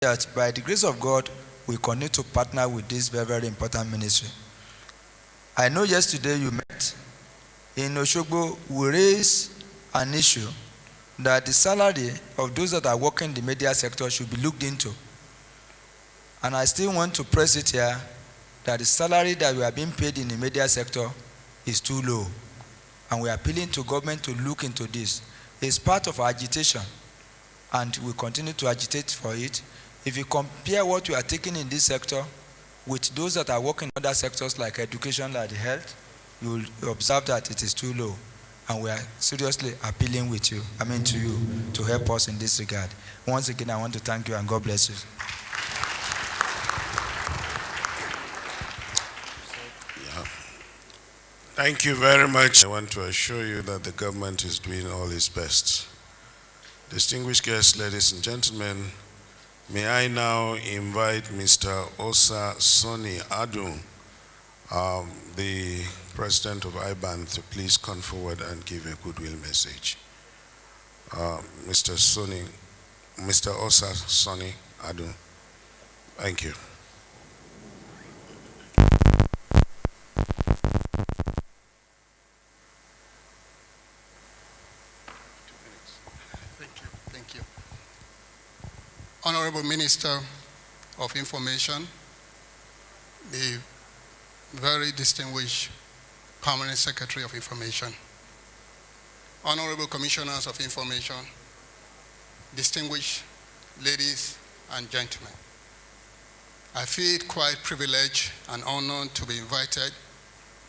that by the grace of God, we continue to partner with this very, very important ministry. I know yesterday you met. In Oshogbo, we raised an issue that the salary of those that are working in the media sector should be looked into. And I still want to press it here that the salary that we are being paid in the media sector is too low. And we are appealing to government to look into this. It's part of our agitation, and we continue to agitate for it. If you compare what we are taking in this sector with those that are working in other sectors like education, like health, you will observe that it is too low. And we are seriously appealing to you to help us in this regard. Once again, I want to thank you and God bless you. Thank you very much. I want to assure you that the government is doing all its best. Distinguished guests, ladies and gentlemen, may I now invite Mr. Osa Sonny Adu, the president of IBAN, to please come forward and give a goodwill message. Mr. Osa Sonny Adu, thank you. Thank you. Honorable Minister of Information, the very distinguished Permanent Secretary of Information, Honorable Commissioners of Information, distinguished ladies and gentlemen, I feel quite privileged and honored to be invited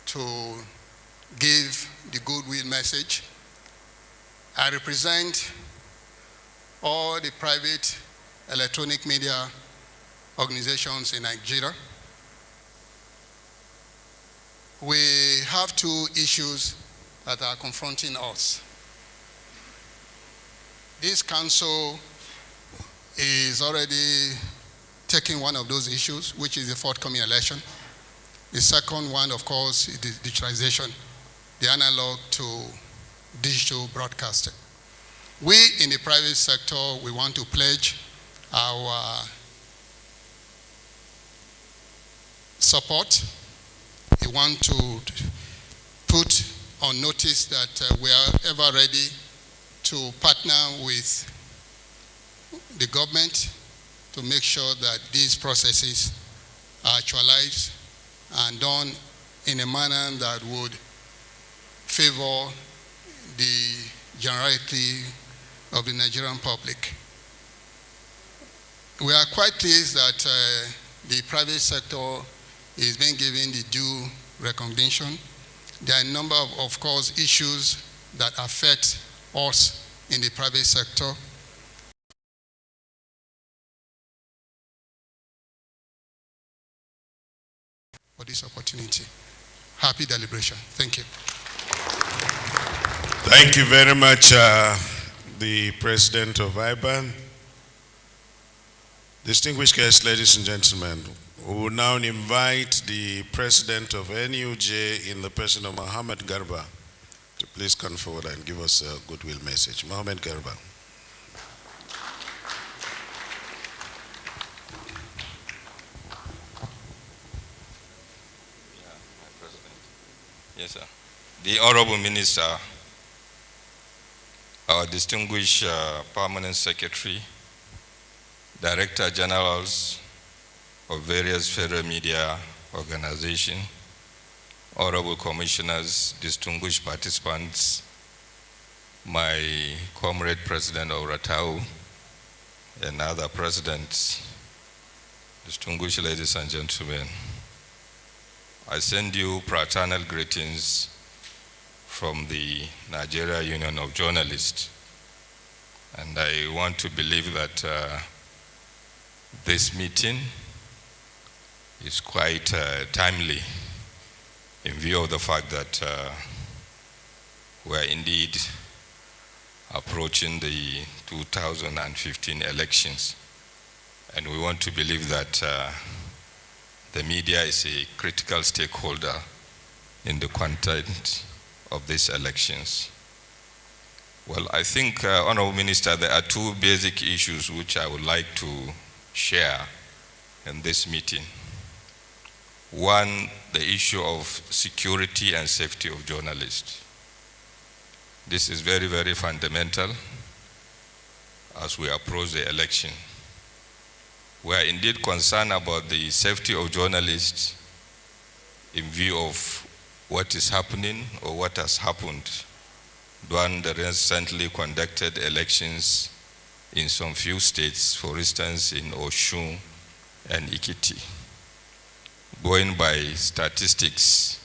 to give the goodwill message. I represent all the private electronic media organizations in Nigeria. We have two issues that are confronting us. This council is already taking one of those issues, which is the forthcoming election. The second one, of course, is the digitalization, the analog to digital broadcasting. We in the private sector, we want to pledge our support. We want to put on notice that we are ever ready to partner with the government to make sure that these processes are actualized and done in a manner that would favor the generality of the Nigerian public. We are quite pleased that the private sector is being given the due recognition. There are a number of course, issues that affect us in the private sector. For this opportunity. Happy deliberation. Thank you. Thank you very much, the President of IBAN. Distinguished guests, ladies and gentlemen, we will now invite the President of NUJ in the person of Mohammed Garba to please come forward and give us a goodwill message. Mohammed Garba. Yes, sir. The Honorable Minister, our distinguished Permanent Secretary, Director Generals of various federal media organizations, Honorable Commissioners, distinguished participants, my comrade President of Ratau, and other presidents, distinguished ladies and gentlemen, I send you fraternal greetings from the Nigeria Union of Journalists. And I want to believe that this meeting is quite timely in view of the fact that we are indeed approaching the 2015 elections. And we want to believe that the media is a critical stakeholder in the content of these elections. Well, I think, Honorable Minister, there are two basic issues which I would like to share in this meeting. One, the issue of security and safety of journalists. This is very, very fundamental as we approach the election. We are indeed concerned about the safety of journalists in view of what is happening or what has happened during the recently conducted elections in some few states, for instance in Osun and Ikiti. Going by statistics,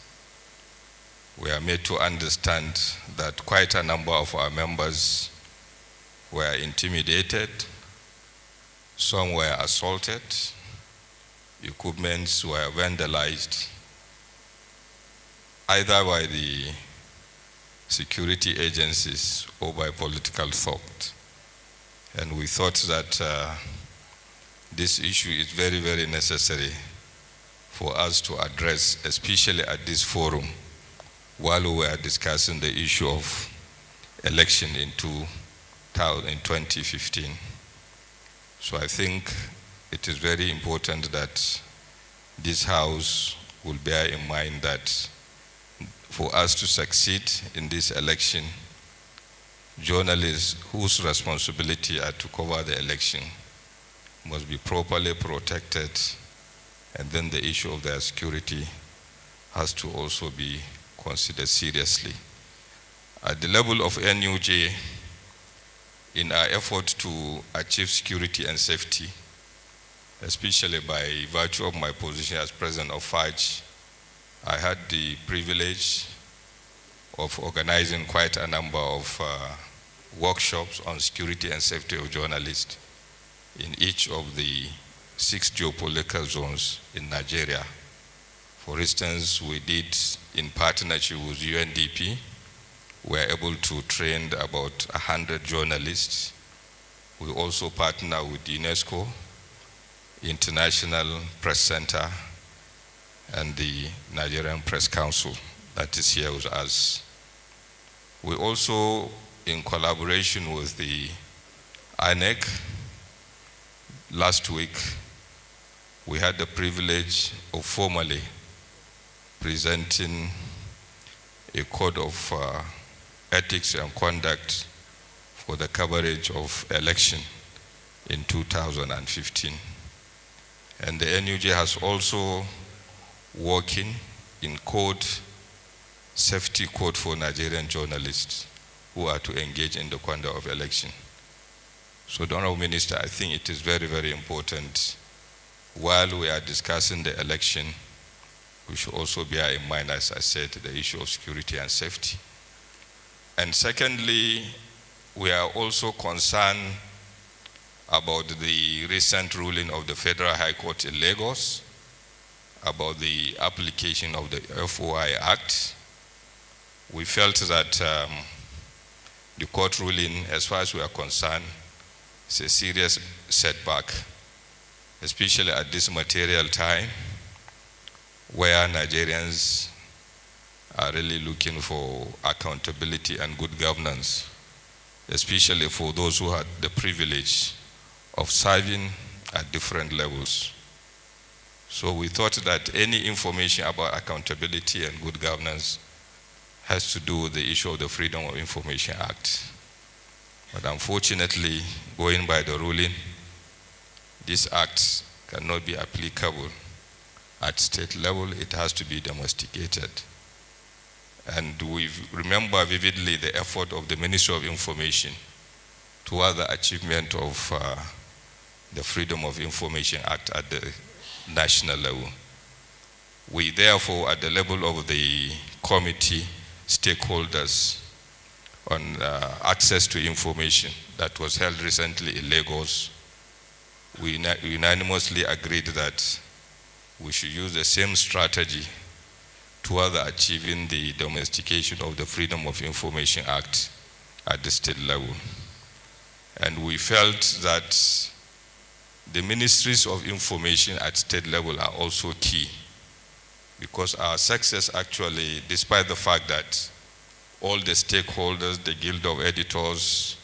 we are made to understand that quite a number of our members were intimidated, some were assaulted, equipments were vandalized, either by the security agencies or by political thought. And we thought that this issue is very, very necessary for us to address, especially at this forum, while we were discussing the issue of election in 2015. So I think it is very important that this House will bear in mind that for us to succeed in this election, journalists whose responsibility are to cover the election must be properly protected, and then the issue of their security has to also be considered seriously. At the level of NUJ, in our effort to achieve security and safety, especially by virtue of my position as president of FAJ, I had the privilege of organizing quite a number of workshops on security and safety of journalists in each of the 6 geopolitical zones in Nigeria. For instance, we did, in partnership with UNDP, we were able to train about 100 journalists. We also partner with UNESCO, International Press Center, and the Nigerian Press Council that is here with us. We also, in collaboration with the INEC, last week, we had the privilege of formally presenting a code of ethics and conduct for the coverage of election in 2015. And the NUJ has also working in safety code for Nigerian journalists who are to engage in the conduct of election. So, the Honorable Minister, I think it is very, very important while we are discussing the election, we should also bear in mind, as I said, the issue of security and safety. And secondly, we are also concerned about the recent ruling of the Federal High Court in Lagos about the application of the FOI Act. We felt that the court ruling, as far as we are concerned, is a serious setback, especially at this material time where Nigerians are really looking for accountability and good governance, especially for those who had the privilege of serving at different levels. So we thought that any information about accountability and good governance has to do with the issue of the Freedom of Information Act. But unfortunately, going by the ruling, this act cannot be applicable at state level. It has to be domesticated. And we remember vividly the effort of the Ministry of Information toward the achievement of the Freedom of Information Act at the national level. We therefore, at the level of the committee, stakeholders on access to information that was held recently in Lagos, we unanimously agreed that we should use the same strategy toward achieving the domestication of the Freedom of Information Act at the state level. And we felt that the ministries of information at state level are also key, because our success actually, despite the fact that all the stakeholders, the Guild of Editors,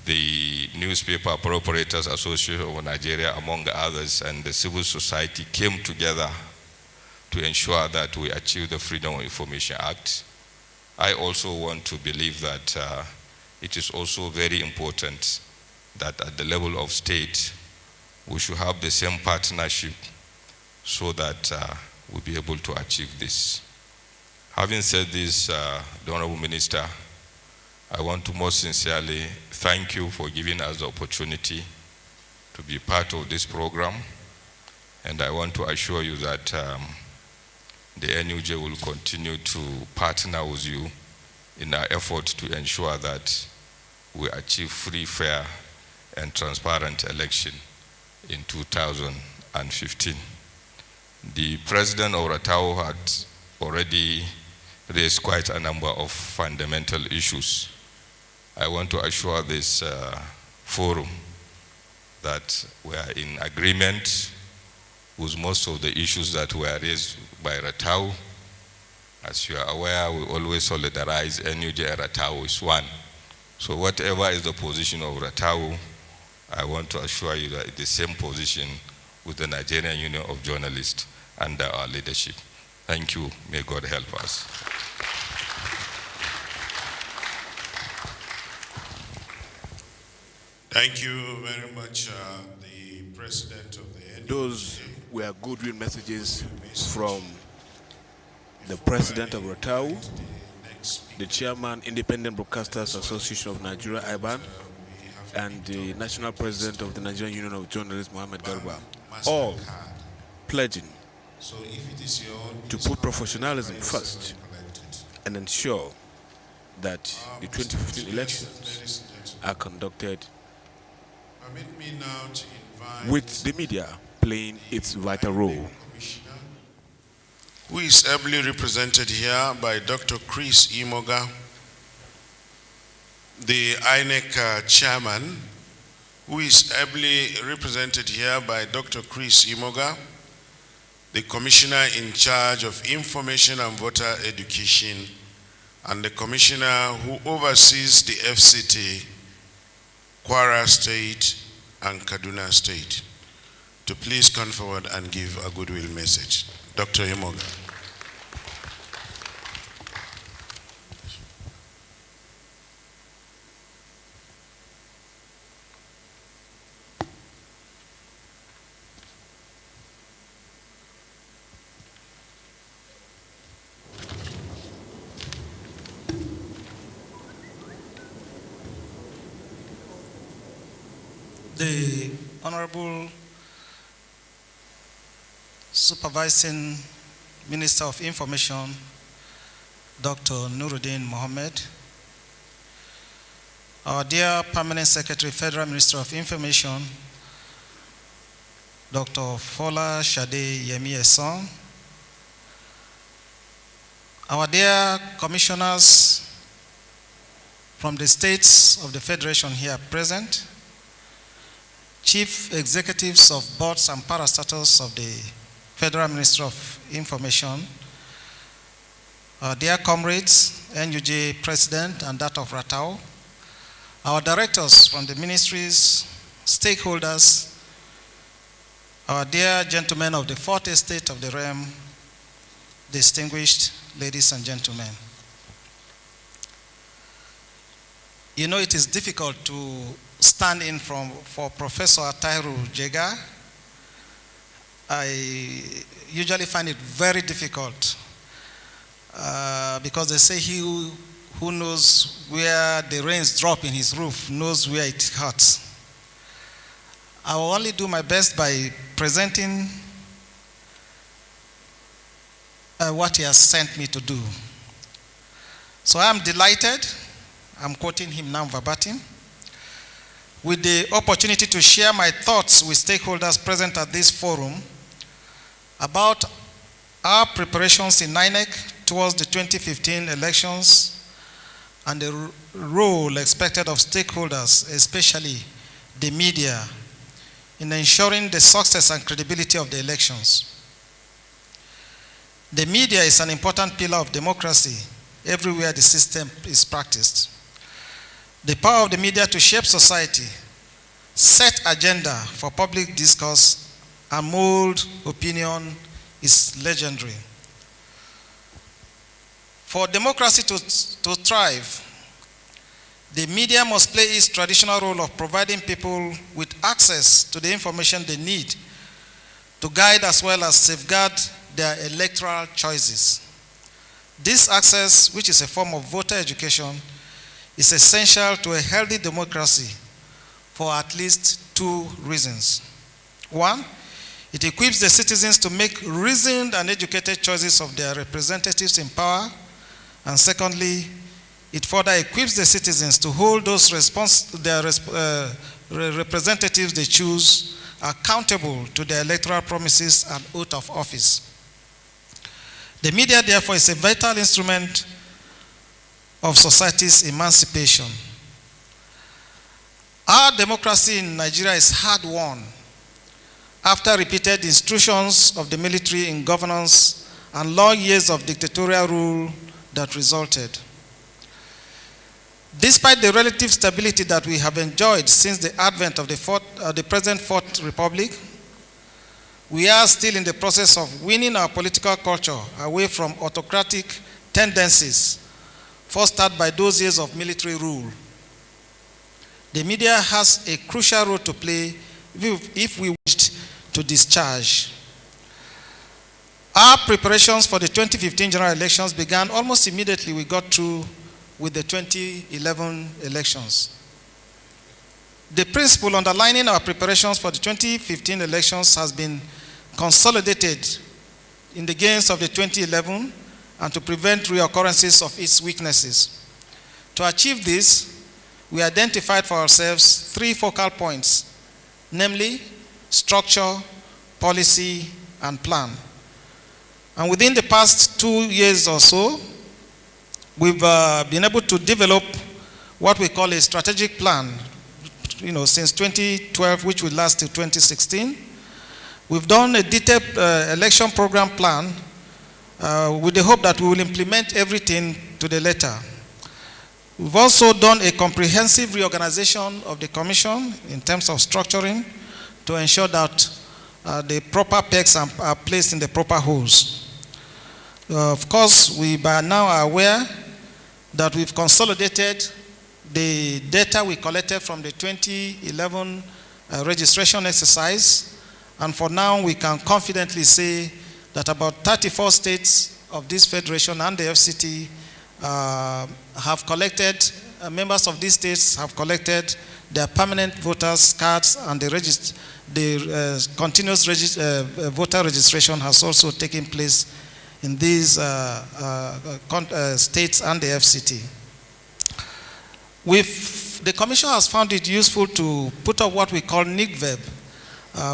the Newspaper Appropriators Association of Nigeria, among others, and the civil society came together to ensure that we achieve the Freedom of Information Act. I also want to believe that it is also very important that at the level of state, we should have the same partnership so that we'll be able to achieve this. Having said this, the Honorable Minister, I want to most sincerely thank you for giving us the opportunity to be part of this program. And I want to assure you that the NUJ will continue to partner with you in our effort to ensure that we achieve free, fair, and transparent election in 2015. The President of Ratau had already raised quite a number of fundamental issues. I want to assure this forum that we are in agreement with most of the issues that were raised by Ratau. As you are aware, we always solidarize NUJ and Ratau is one. So whatever is the position of Ratau, I want to assure you that it's the same position with the Nigerian Union of Journalists under our leadership. Thank you. May God help us. Thank you very much, the President of the NUJ. Those were goodwill messages from the President of Ratau, the Chairman, Independent Broadcasters Association of Nigeria, IBAN, and the National President of the Nigerian Union of Journalists, Mohammed Garba, all pledging to put professionalism first and ensure that the 2015 elections are conducted with the media playing its vital role. Who is ably represented here by Dr. Chris Imoga, the INEC chairman, who is ably represented here by Dr. Chris Imoga, the commissioner in charge of information and voter education, and the commissioner who oversees the FCT, Kwara State and Kaduna State, to please come forward and give a goodwill message. Dr. Imoga. The Honorable Supervising Minister of Information, Dr. Nuruddin Mohammed, our dear Permanent Secretary, Federal Minister of Information, Dr. Fola Shade Yemi-Eson, our dear commissioners from the states of the Federation here present, chief executives of boards and parastatals of the Federal Ministry of Information, our dear comrades, NUJ President and that of Ratau, our directors from the ministries, stakeholders, our dear gentlemen of the Fourth Estate of the realm, distinguished ladies and gentlemen. You know, it is difficult to stand in for Professor Tairu Jega. I usually find it very difficult because they say he who knows where the rains drop in his roof knows where it hurts. I will only do my best by presenting what he has sent me to do. So I am delighted, I'm quoting him now verbatim, with the opportunity to share my thoughts with stakeholders present at this forum about our preparations in INEC towards the 2015 elections and the role expected of stakeholders, especially the media, in ensuring the success and credibility of the elections. The media is an important pillar of democracy everywhere the system is practiced. The power of the media to shape society, set agenda for public discourse, and mold opinion is legendary. For democracy to thrive, the media must play its traditional role of providing people with access to the information they need to guide as well as safeguard their electoral choices. This access, which is a form of voter education, is essential to a healthy democracy for at least two reasons. One, it equips the citizens to make reasoned and educated choices of their representatives in power. And secondly, it further equips the citizens to hold those representatives they choose accountable to their electoral promises and oath of office. The media, therefore, is a vital instrument of society's emancipation. Our democracy in Nigeria is hard-won after repeated intrusions of the military in governance and long years of dictatorial rule that resulted. Despite the relative stability that we have enjoyed since the advent of the present Fourth Republic, we are still in the process of winning our political culture away from autocratic tendencies fostered by those years of military rule. The media has a crucial role to play if we wish to discharge. Our preparations for the 2015 general elections began almost immediately we got through with the 2011 elections. The principle underlining our preparations for the 2015 elections has been consolidated in the gains of the 2011 and to prevent reoccurrences of its weaknesses. To achieve this, we identified for ourselves three focal points, namely structure, policy, and plan. And within the past 2 years or so, we've been able to develop what we call a strategic plan, since 2012, which will last till 2016. We've done a detailed election program plan with the hope that we will implement everything to the letter. We've also done a comprehensive reorganization of the commission in terms of structuring to ensure that the proper pegs are placed in the proper holes. Of course, we by now are aware that we've consolidated the data we collected from the 2011 registration exercise, and for now we can confidently say that about 34 states of this federation and the FCT have collected, members of these states have collected their permanent voters' cards, and the continuous voter registration has also taken place in these states and the FCT. The Commission has found it useful to put up what we call NICVEB,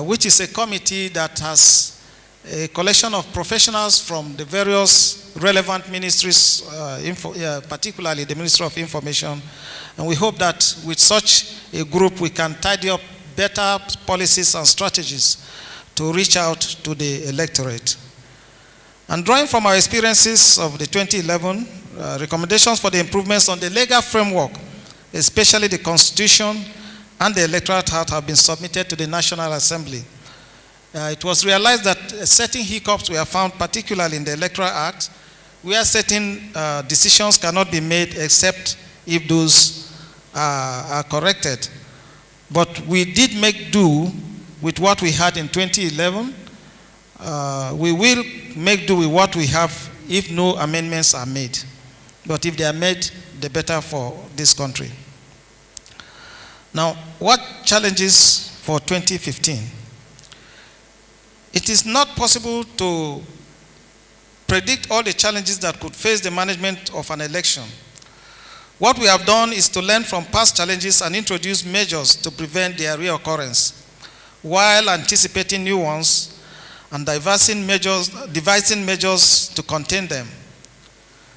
which is a committee that has a collection of professionals from the various relevant ministries, particularly the Ministry of Information. And we hope that with such a group, we can tidy up better policies and strategies to reach out to the electorate. And drawing from our experiences of the 2011, recommendations for the improvements on the legal framework, especially the Constitution and the Electoral Act, have been submitted to the National Assembly. It was realized that certain hiccups were found, particularly in the Electoral Act, where certain decisions cannot be made except if those are corrected. But we did make do with what we had in 2011. We will make do with what we have if no amendments are made. But if they are made, the better for this country. Now, what challenges for 2015? It is not possible to predict all the challenges that could face the management of an election. What we have done is to learn from past challenges and introduce measures to prevent their reoccurrence, while anticipating new ones and devising measures to contain them.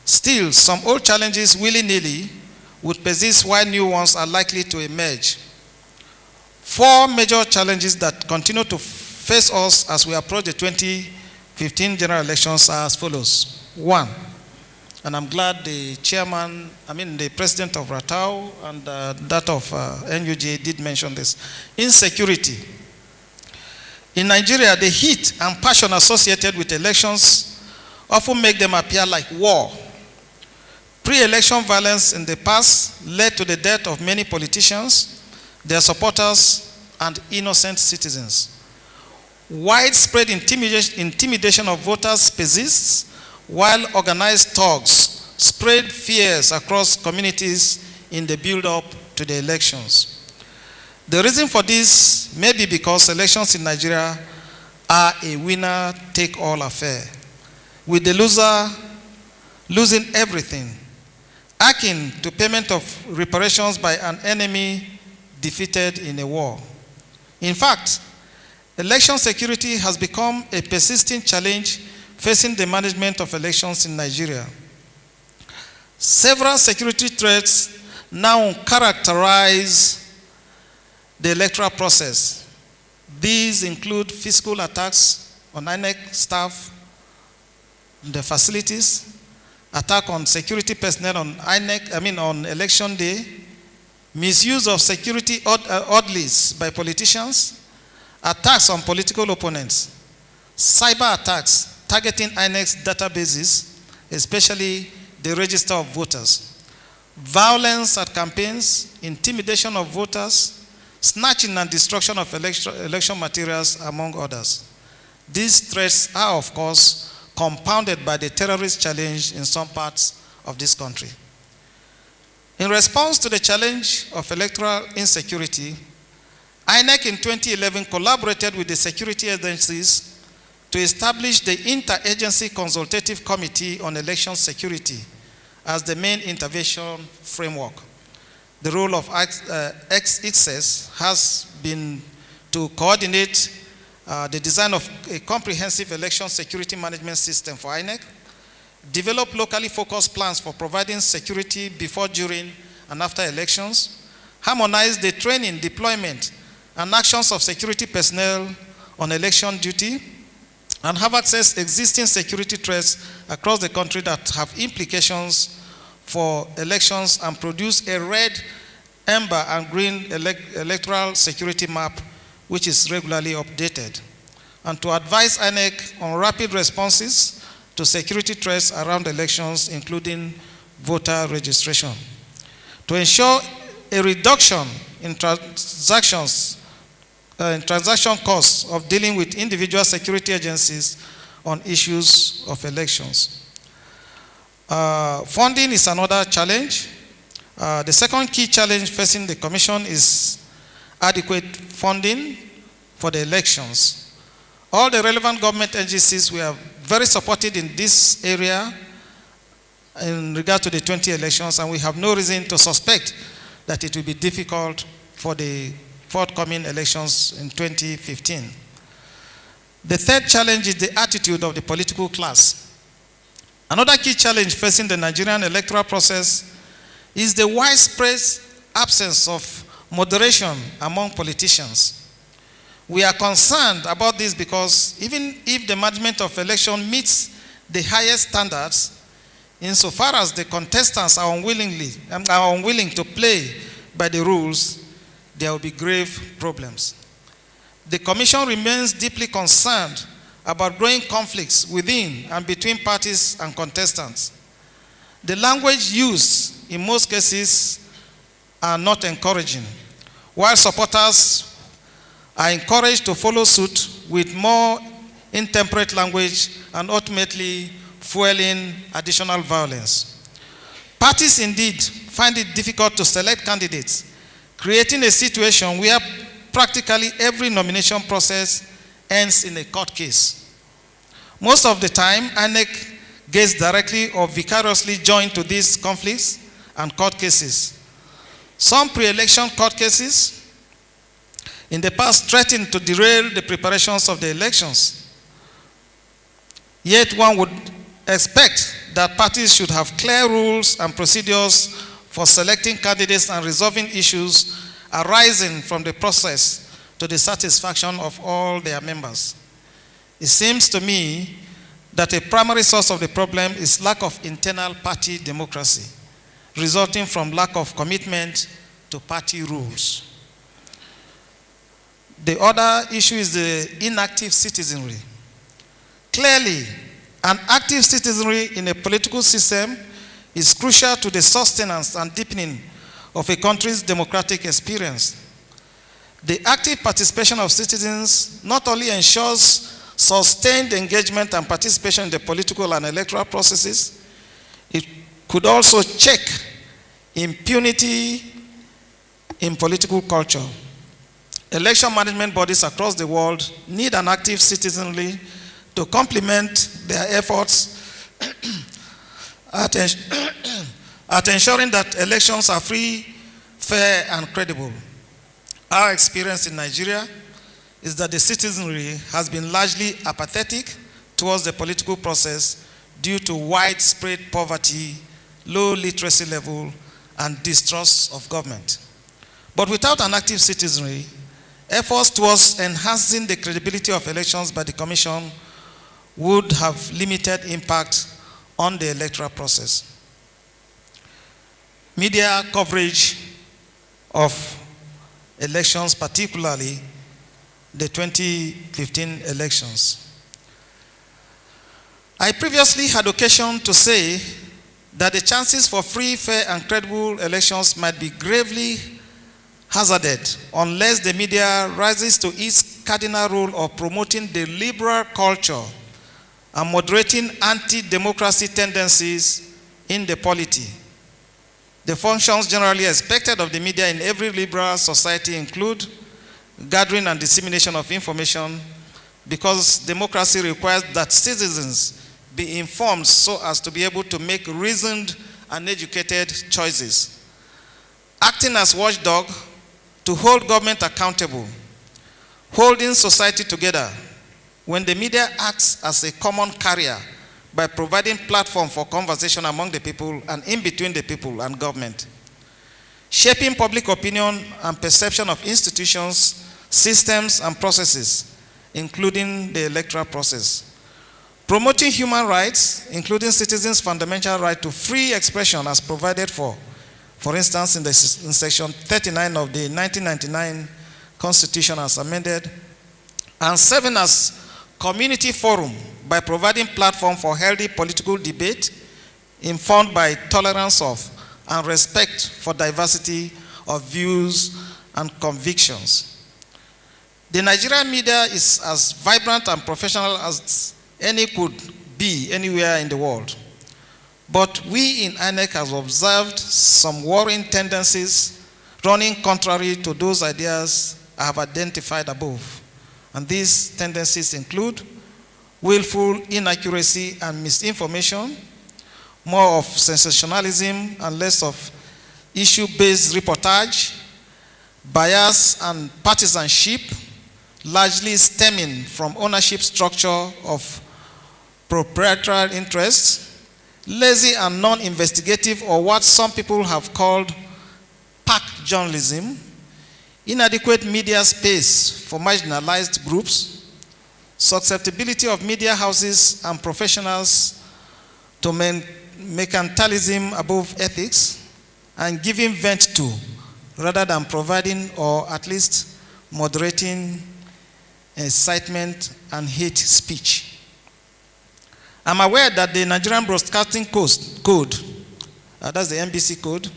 Still, some old challenges willy-nilly would persist while new ones are likely to emerge. 4 major challenges that continue to face us as we approach the 2015 general elections are as follows. 1, and I'm glad the the president of Ratau and that of NUJ did mention this. Insecurity. In Nigeria, the heat and passion associated with elections often make them appear like war. Pre-election violence in the past led to the death of many politicians, their supporters, and innocent citizens. Widespread intimidation of voters persists, while organized thugs spread fears across communities in the build-up to the elections. The reason for this may be because elections in Nigeria are a winner-take-all affair, with the loser losing everything, akin to payment of reparations by an enemy defeated in a war. In fact, election security has become a persistent challenge facing the management of elections in Nigeria. Several security threats now characterize the electoral process. These include physical attacks on INEC staff, the facilities, attack on security personnel on on election day, misuse of security orderlies by politicians, attacks on political opponents, cyber attacks targeting INEC's databases, especially the register of voters, violence at campaigns, intimidation of voters, snatching and destruction of election materials, among others. These threats are, of course, compounded by the terrorist challenge in some parts of this country. In response to the challenge of electoral insecurity, INEC in 2011 collaborated with the security agencies to establish the Interagency Consultative Committee on Election Security as the main intervention framework. The role of XXS has been to coordinate the design of a comprehensive election security management system for INEC, develop locally focused plans for providing security before, during, and after elections, harmonize the training, deployment, and actions of security personnel on election duty, and have accessed existing security threats across the country that have implications for elections, and produce a red, amber, and green electoral security map, which is regularly updated, and to advise INEC on rapid responses to security threats around elections, including voter registration. To ensure a reduction in transaction costs of dealing with individual security agencies on issues of elections. Funding is another challenge. The second key challenge facing the Commission is adequate funding for the elections. All the relevant government agencies were very supported in this area in regard to the 20 elections, and we have no reason to suspect that it will be difficult for the forthcoming elections in 2015. The third challenge is the attitude of the political class. Another key challenge facing the Nigerian electoral process is the widespread absence of moderation among politicians. We are concerned about this because even if the management of election meets the highest standards, insofar as the contestants are unwilling to play by the rules, there will be grave problems. The Commission remains deeply concerned about growing conflicts within and between parties and contestants. The language used in most cases are not encouraging, while supporters are encouraged to follow suit with more intemperate language and ultimately fueling additional violence. Parties indeed find it difficult to select candidates, creating a situation where practically every nomination process ends in a court case. Most of the time, INEC gets directly or vicariously joined to these conflicts and court cases. Some pre-election court cases in the past threatened to derail the preparations of the elections. Yet one would expect that parties should have clear rules and procedures for selecting candidates and resolving issues arising from the process to the satisfaction of all their members. It seems to me that a primary source of the problem is lack of internal party democracy, resulting from lack of commitment to party rules. The other issue is the inactive citizenry. Clearly, an active citizenry in a political system is crucial to the sustenance and deepening of a country's democratic experience. The active participation of citizens not only ensures sustained engagement and participation in the political and electoral processes, it could also check impunity in political culture. Election management bodies across the world need an active citizenry to complement their efforts at ensuring that elections are free, fair, and credible. Our experience in Nigeria is that the citizenry has been largely apathetic towards the political process due to widespread poverty, low literacy level, and distrust of government. But without an active citizenry, efforts towards enhancing the credibility of elections by the Commission would have limited impact on the electoral process. Media coverage of elections, particularly the 2015 elections. I previously had occasion to say that the chances for free, fair, and credible elections might be gravely hazarded unless the media rises to its cardinal role of promoting the liberal culture and moderating anti-democracy tendencies in the polity. The functions generally expected of the media in every liberal society include gathering and dissemination of information, because democracy requires that citizens be informed so as to be able to make reasoned and educated choices. Acting as watchdog to hold government accountable, holding society together when the media acts as a common carrier by providing platform for conversation among the people and in between the people and government. Shaping public opinion and perception of institutions, systems, and processes, including the electoral process. Promoting human rights, including citizens' fundamental right to free expression as provided for instance, in section 39 of the 1999 Constitution as amended, and serving as community forum by providing platform for healthy political debate informed by tolerance of and respect for diversity of views and convictions. The Nigerian media is as vibrant and professional as any could be anywhere in the world. But we in INEC have observed some worrying tendencies running contrary to those ideas I have identified above. And these tendencies include willful inaccuracy and misinformation, more of sensationalism and less of issue-based reportage, bias and partisanship, largely stemming from ownership structure of proprietary interests, lazy and non-investigative, or what some people have called pack journalism, inadequate media space for marginalized groups, susceptibility of media houses and professionals to mercantilism above ethics, and giving vent to, rather than providing or at least moderating incitement and hate speech. I'm aware that the Nigerian Broadcasting Code, that's the NBC code,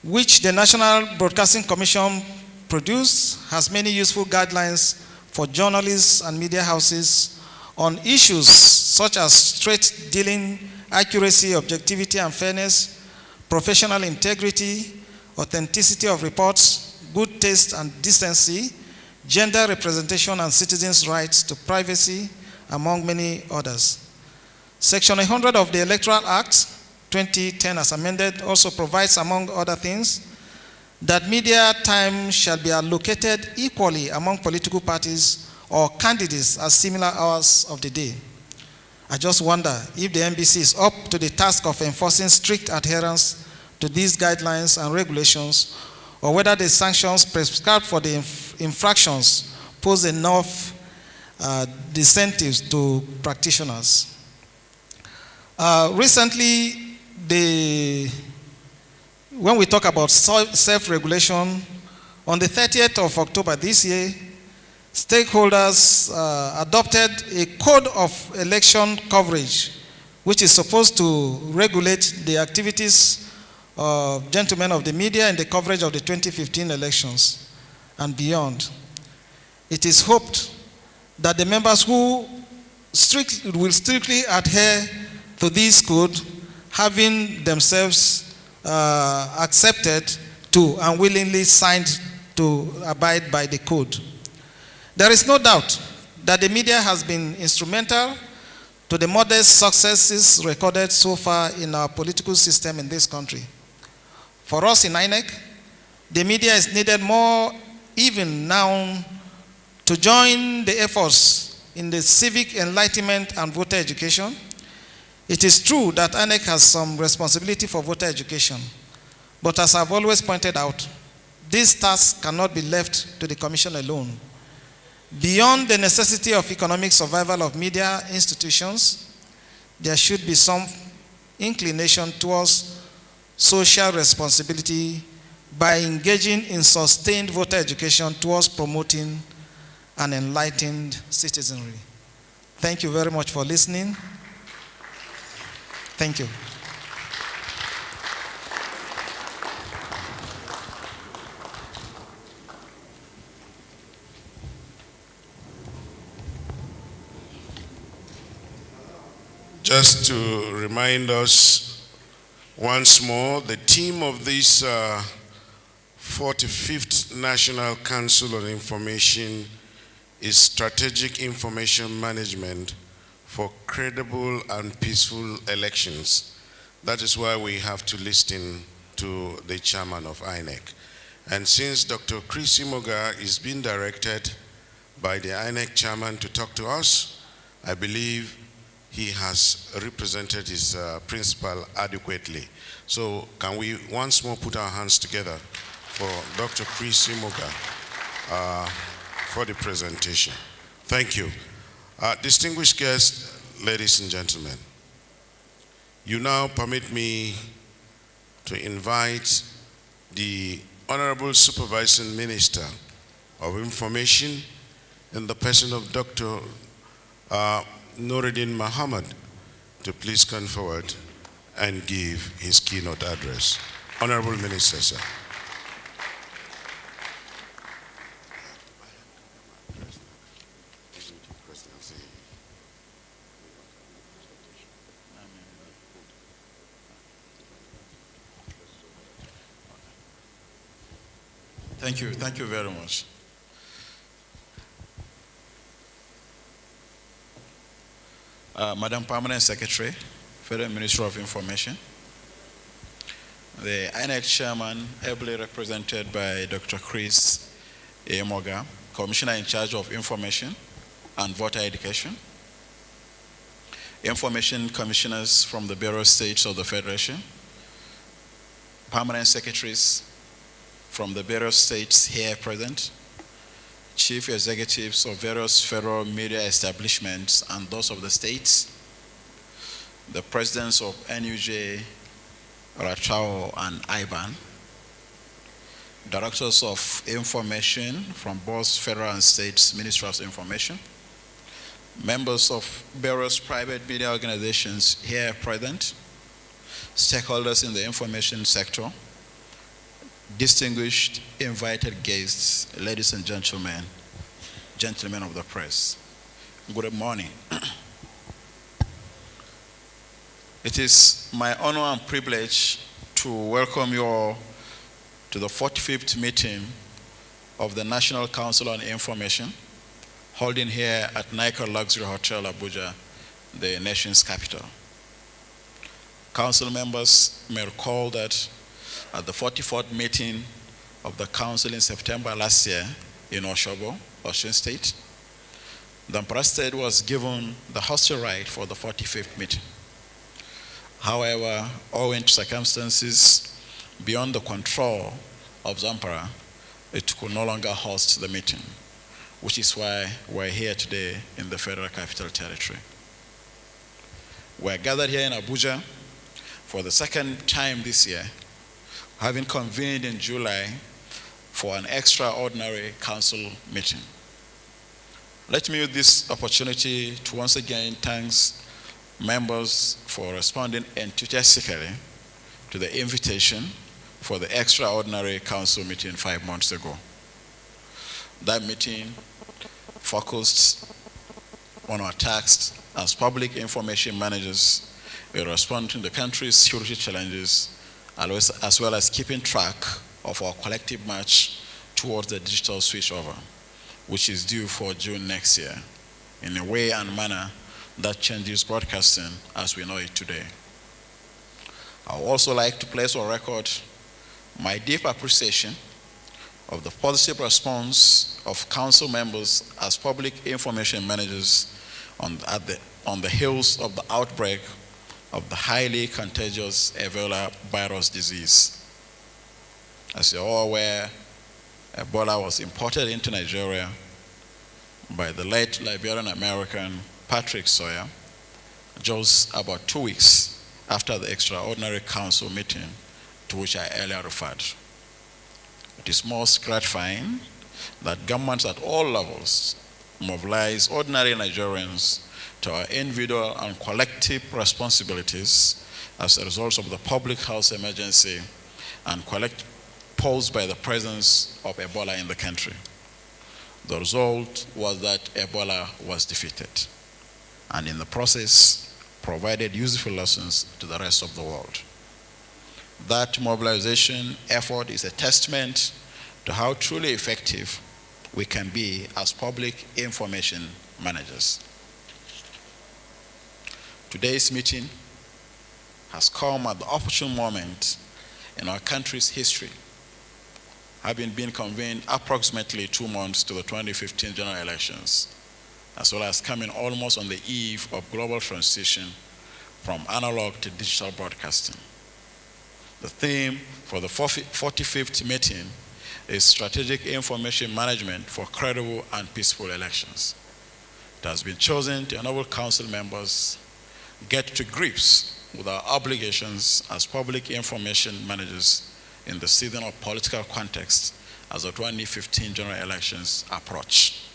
which the National Broadcasting Commission produced, has many useful guidelines for journalists and media houses on issues such as straight dealing, accuracy, objectivity and fairness, professional integrity, authenticity of reports, good taste and decency, gender representation and citizens' rights to privacy, among many others. Section 100 of the Electoral Act, 2010 as amended, also provides, among other things, that media time shall be allocated equally among political parties or candidates at similar hours of the day. I just wonder if the NBC is up to the task of enforcing strict adherence to these guidelines and regulations, or whether the sanctions prescribed for the infractions pose enough incentives to practitioners. Recently, when we talk about self-regulation, on the 30th of October this year, stakeholders adopted a code of election coverage, which is supposed to regulate the activities of gentlemen of the media in the coverage of the 2015 elections and beyond. It is hoped that the members who will strictly adhere to this code, having themselves accepted to and willingly signed to abide by the code. There is no doubt that the media has been instrumental to the modest successes recorded so far in our political system in this country. For us in INEC, the media is needed more even now to join the efforts in the civic enlightenment and voter education. It is true that INEC has some responsibility for voter education, but as I've always pointed out, this task cannot be left to the Commission alone. Beyond the necessity of economic survival of media institutions, there should be some inclination towards social responsibility by engaging in sustained voter education towards promoting an enlightened citizenry. Thank you very much for listening. Thank you. Just to remind us once more, the theme of this 45th National Council on Information is Strategic Information Management for Credible and Peaceful Elections. That is why we have to listen to the chairman of INEC. And since Dr. Chris Imoga is being directed by the INEC chairman to talk to us, I believe he has represented his principal adequately. So can we once more put our hands together for Dr. Chris Imoga for the presentation. Thank you. Distinguished guests, ladies and gentlemen, you now permit me to invite the Honorable Supervising Minister of Information in the person of Dr. Nuruddin Muhammad to please come forward and give his keynote address. Honorable Minister, sir. Thank you very much. Madam Permanent Secretary, Federal Ministry of Information, the INEC Chairman, ably represented by Dr. Chris Imoga, Commissioner in charge of Information and Voter Education, Information Commissioners from the various states of the Federation, Permanent Secretaries from the various states here present, chief executives of various federal media establishments and those of the states, the presidents of NUJ, Ratao, and IBAN, directors of information from both federal and states ministries of information, members of various private media organizations here present, stakeholders in the information sector, distinguished invited guests, ladies and gentlemen, gentlemen of the press, good morning. It is my honor and privilege to welcome you all to the 45th meeting of the National Council on Information, holding here at Nika Luxury Hotel, Abuja, the nation's capital. Council members may recall that at the 44th meeting of the Council in September last year in Oshobo, Osun State, the Zamfara State was given the hostel right for the 45th meeting. However, owing to circumstances beyond the control of Zamfara, it could no longer host the meeting, which is why we're here today in the Federal Capital Territory. We are gathered here in Abuja for the second time this year, having convened in July for an extraordinary council meeting. Let me use this opportunity to once again thank members for responding enthusiastically to the invitation for the extraordinary council meeting 5 months ago. That meeting focused on our tasks as public information managers in responding to the country's security challenges, as well as keeping track of our collective march towards the digital switchover, which is due for June next year, in a way and manner that changes broadcasting as we know it today. I would also like to place on record my deep appreciation of the positive response of council members as public information managers on the heels of the outbreak of the highly contagious Ebola virus disease. As you're all aware, Ebola was imported into Nigeria by the late Liberian American Patrick Sawyer just about 2 weeks after the extraordinary council meeting to which I earlier referred. It is most gratifying that governments at all levels mobilize ordinary Nigerians to our individual and collective responsibilities as a result of the public health emergency and posed by the presence of Ebola in the country. The result was that Ebola was defeated, and in the process provided useful lessons to the rest of the world. That mobilization effort is a testament to how truly effective we can be as public information managers. Today's meeting has come at the opportune moment in our country's history, having been convened approximately 2 months to the 2015 general elections, as well as coming almost on the eve of global transition from analog to digital broadcasting. The theme for the 45th meeting is Strategic Information Management for Credible and Peaceful Elections. It has been chosen to enable council members get to grips with our obligations as public information managers in the season of political context as the 2015 general elections approach.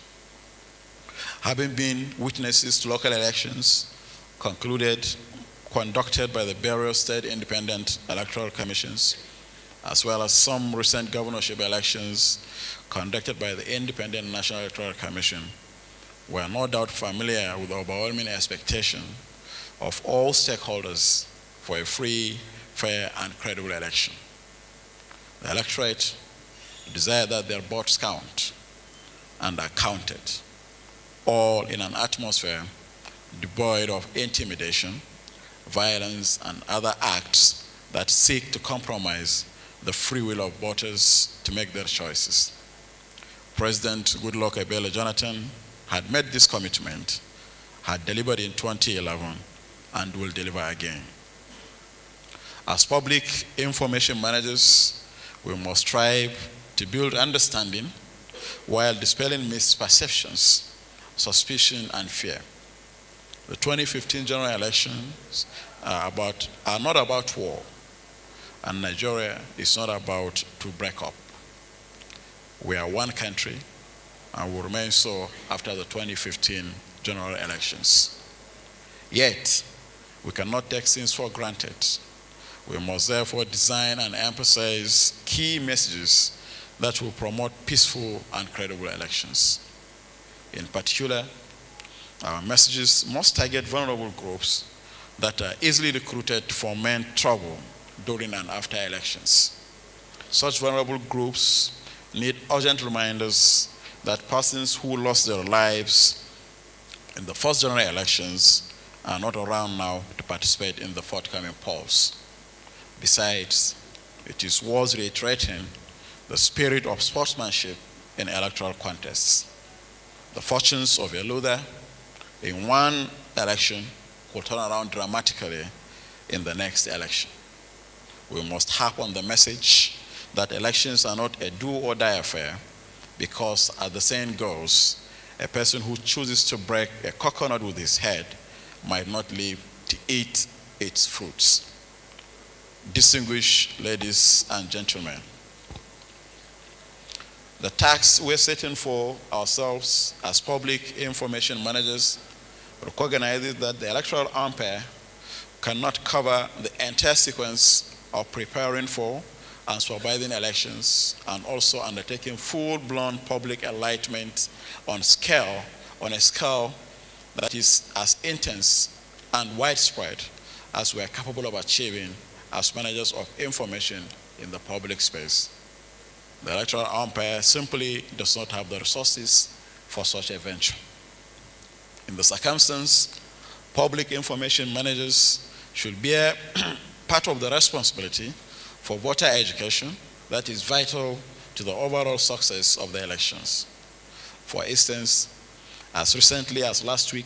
Having been witnesses to local elections conducted by the various state independent electoral commissions, as well as some recent governorship elections conducted by the Independent National Electoral Commission, we are no doubt familiar with the overwhelming expectation of all stakeholders for a free, fair, and credible election. The electorate desire that their votes count and are counted, all in an atmosphere devoid of intimidation, violence, and other acts that seek to compromise the free will of voters to make their choices. President Goodluck Ebele Jonathan had made this commitment, had delivered in 2011, and will deliver again. As public information managers, we must strive to build understanding while dispelling misperceptions, suspicion, and fear. The 2015 general elections are not about war, and Nigeria is not about to break up. We are one country and will remain so after the 2015 general elections. Yet, we cannot take things for granted. We must therefore design and emphasize key messages that will promote peaceful and credible elections. In particular, our messages must target vulnerable groups that are easily recruited to foment trouble during and after elections. Such vulnerable groups need urgent reminders that persons who lost their lives in the first general elections are not around now to participate in the forthcoming polls. Besides, it is worth reiterating the spirit of sportsmanship in electoral contests. The fortunes of a loser in one election will turn around dramatically in the next election. We must harp on the message that elections are not a do or die affair, because as the saying goes, a person who chooses to break a coconut with his head might not live to eat its fruits. Distinguished ladies and gentlemen, the task we're setting for ourselves as public information managers recognizes that the electoral umpire cannot cover the entire sequence of preparing for and supervising elections, and also undertaking full-blown public enlightenment on a scale that is as intense and widespread as we are capable of achieving as managers of information in the public space. The electoral umpire simply does not have the resources for such a venture. In the circumstance, public information managers should bear part of the responsibility for voter education that is vital to the overall success of the elections. For instance, as recently as last week,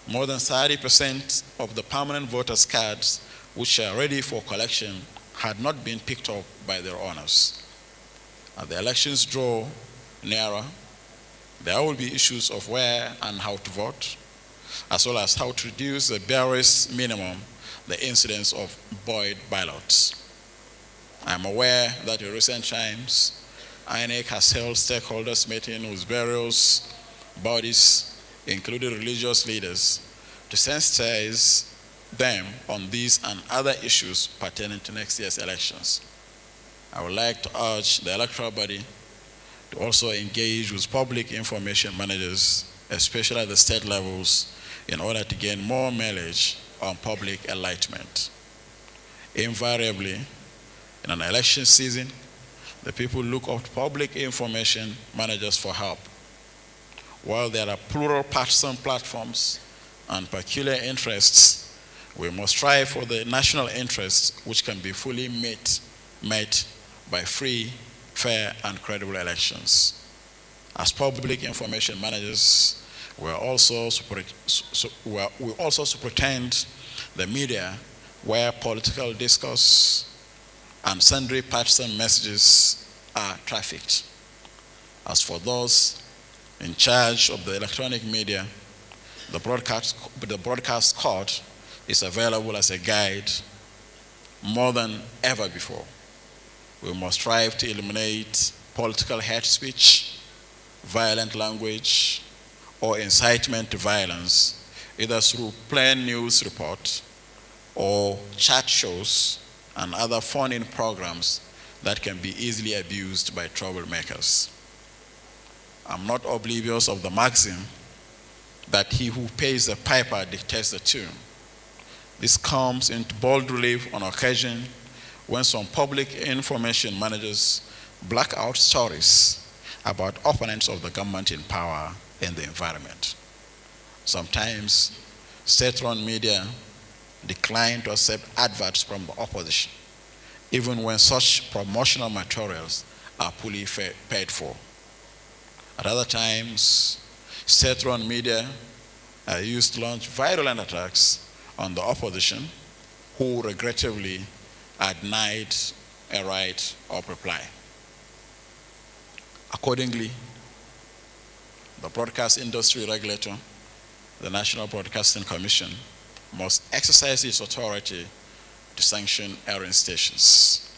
more than 30% of the permanent voters' cards which are ready for collection had not been picked up by their owners. As the elections draw nearer, there will be issues of where and how to vote, as well as how to reduce the barest minimum the incidence of void ballots. I am aware that in recent times, INEC has held stakeholders meetings with various bodies, including religious leaders, to sensitize them on these and other issues pertaining to next year's elections. I would like to urge the electoral body to also engage with public information managers, especially at the state levels, in order to gain more mileage on public enlightenment. Invariably, in an election season, the people look up to public information managers for help. While there are plural partisan platforms and peculiar interests, we must strive for the national interests which can be fully met by free, fair, and credible elections. As public information managers, we also superintend the media where political discourse and sundry partisan messages are trafficked. As for those in charge of the electronic media, the broadcast court is available as a guide more than ever before. We must strive to eliminate political hate speech, violent language, or incitement to violence, either through plain news report or chat shows and other phone-in programs that can be easily abused by troublemakers. I'm not oblivious of the maxim that he who pays the piper dictates the tune. This comes into bold relief on occasion when some public information managers black out stories about opponents of the government in power in the environment. Sometimes state-run media decline to accept adverts from the opposition, even when such promotional materials are fully paid for. At other times, state-run media are used to launch violent attacks on the opposition, who regrettably are denied a right of reply. Accordingly, the broadcast industry regulator, the National Broadcasting Commission, must exercise its authority to sanction erring stations.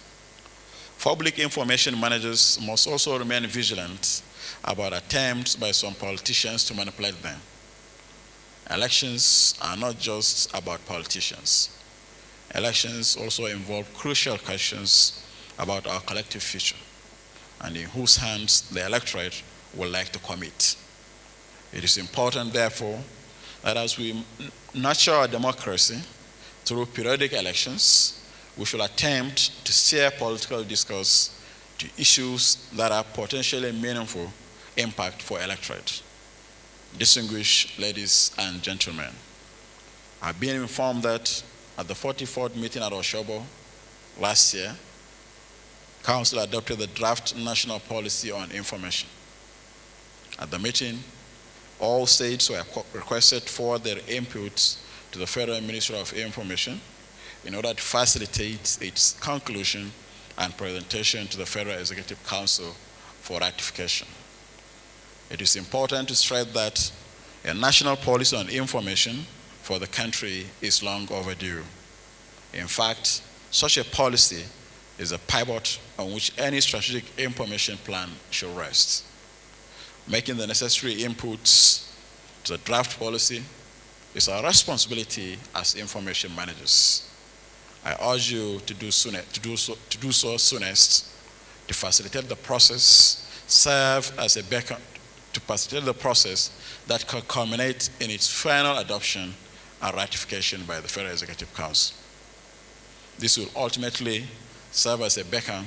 Public information managers must also remain vigilant about attempts by some politicians to manipulate them. Elections are not just about politicians. Elections also involve crucial questions about our collective future and in whose hands the electorate would like to commit. It is important, therefore, that as we nurture our democracy through periodic elections, we should attempt to steer political discourse to issues that are potentially meaningful impact for electorate. Distinguished ladies and gentlemen, I've been informed that at the 44th meeting at Oshobo last year, Council adopted the draft national policy on information. At the meeting, all states were requested for their inputs to the Federal Ministry of Information in order to facilitate its conclusion and presentation to the Federal Executive Council for ratification. It is important to stress that a national policy on information for for the country is long overdue. In fact, such a policy is a pivot on which any strategic information plan should rest. Making the necessary inputs to the draft policy is our responsibility as information managers. I urge you to do so soonest, to facilitate the process, serve as a beacon to facilitate the process that can culminate in its final adoption and ratification by the Federal Executive Council. This will ultimately serve as a beacon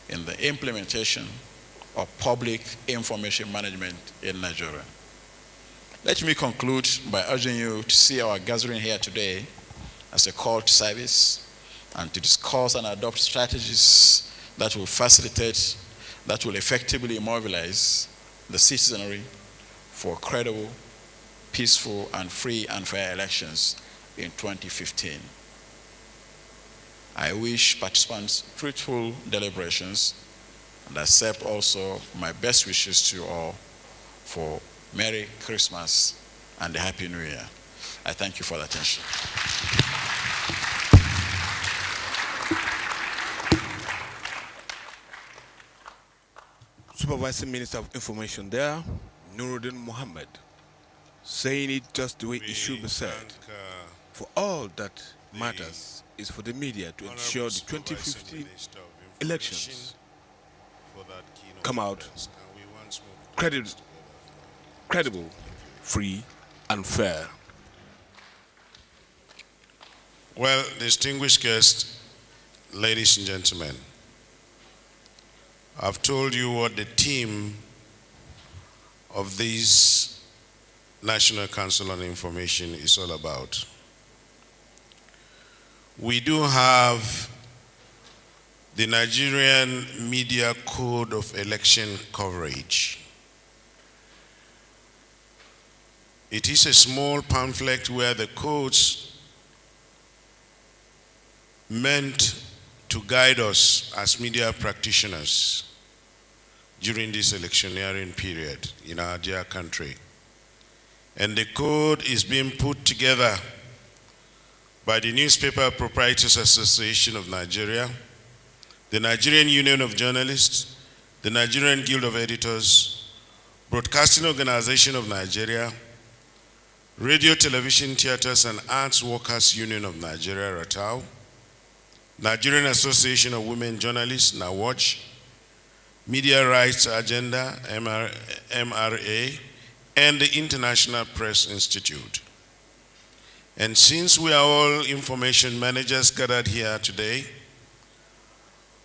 in the implementation of public information management in Nigeria. Let me conclude by urging you to see our gathering here today as a call to service and to discuss and adopt strategies that will facilitate, that will effectively mobilize the citizenry for credible, peaceful, and free and fair elections in 2015. I wish participants fruitful deliberations and accept also my best wishes to you all for Merry Christmas and a Happy New Year. I thank you for the attention. Supervising Minister of Information there, Nuruddin Mohammed, saying it just the way it should be said. For all that matters is for the media to ensure the 2015 elections come out credible, free, and fair. Well, distinguished guests, ladies and gentlemen, I've told you what the theme of this National Council on Information is all about. We do have the Nigerian Media Code of Election Coverage. It is a small pamphlet where the codes meant to guide us as media practitioners during this electioneering period in our dear country. And the code is being put together by the Newspaper Proprietors Association of Nigeria, the Nigerian Union of Journalists, the Nigerian Guild of Editors, Broadcasting Organization of Nigeria, Radio, Television, Theaters and Arts Workers Union of Nigeria, RATAU, Nigerian Association of Women Journalists, NAWAJ, Media Rights Agenda, MRA, and the International Press Institute. And since we are all information managers gathered here today,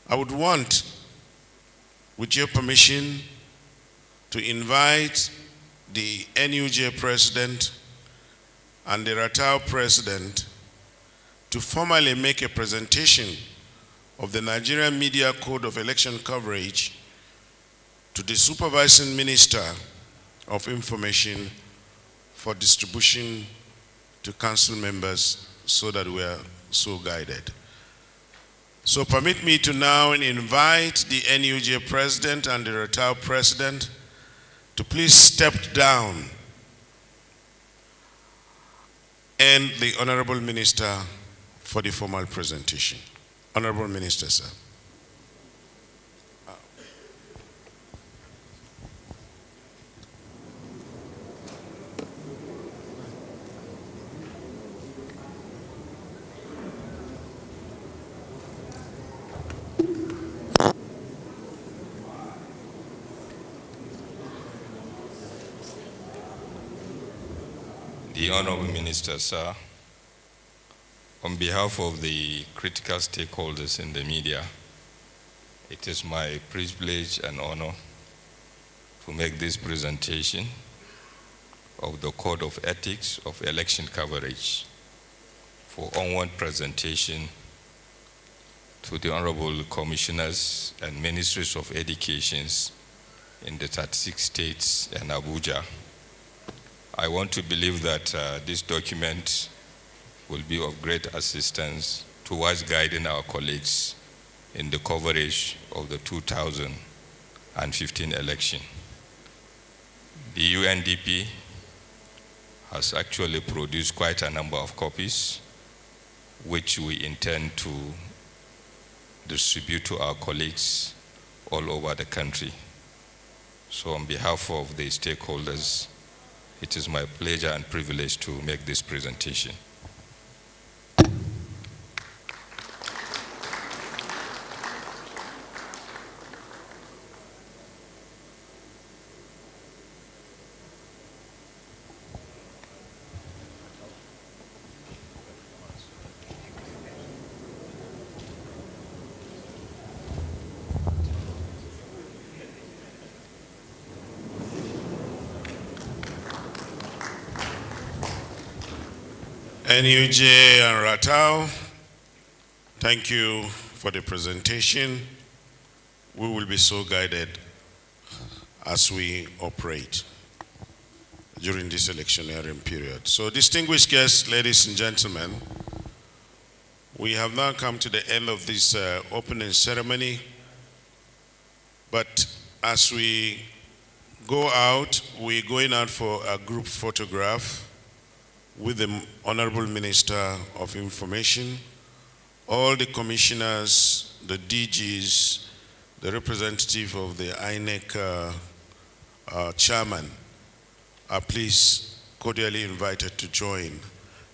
I would want, with your permission, to invite the NUJ President and the RATAU President to formally make a presentation of the Nigerian Media Code of Election Coverage to the Supervising Minister of Information for distribution to council members so that we are so guided. So permit me to now invite the NUJ President and the RATAU President to please step down, and the Honorable Minister for the formal presentation. Honorable Minister, sir. The Honorable Minister, sir, on behalf of the critical stakeholders in the media, it is my privilege and honor to make this presentation of the Code of Ethics of Election Coverage for onward presentation to the Honorable Commissioners and Ministries of Education in the 36 states and Abuja. I want to believe that this document will be of great assistance towards guiding our colleagues in the coverage of the 2015 election. The UNDP has actually produced quite a number of copies, which we intend to distribute to our colleagues all over the country. So on behalf of the stakeholders, it is my pleasure and privilege to make this presentation. NUJ and Ratau, thank you for the presentation. We will be so guided as we operate during this electioneering period. So distinguished guests, ladies and gentlemen, we have now come to the end of this opening ceremony. But as we go out, we're going out for a group photograph with the Honorable Minister of Information, all the commissioners, the DGs, the representative of the INEC chairman are please cordially invited to join.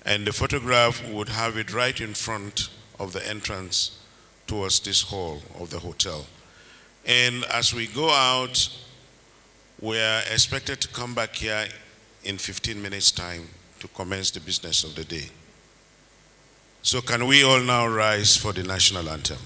And the photograph would have it right in front of the entrance towards this hall of the hotel. And as we go out, we are expected to come back here in 15 minutes' time to commence the business of the day. So can we all now rise for the national anthem?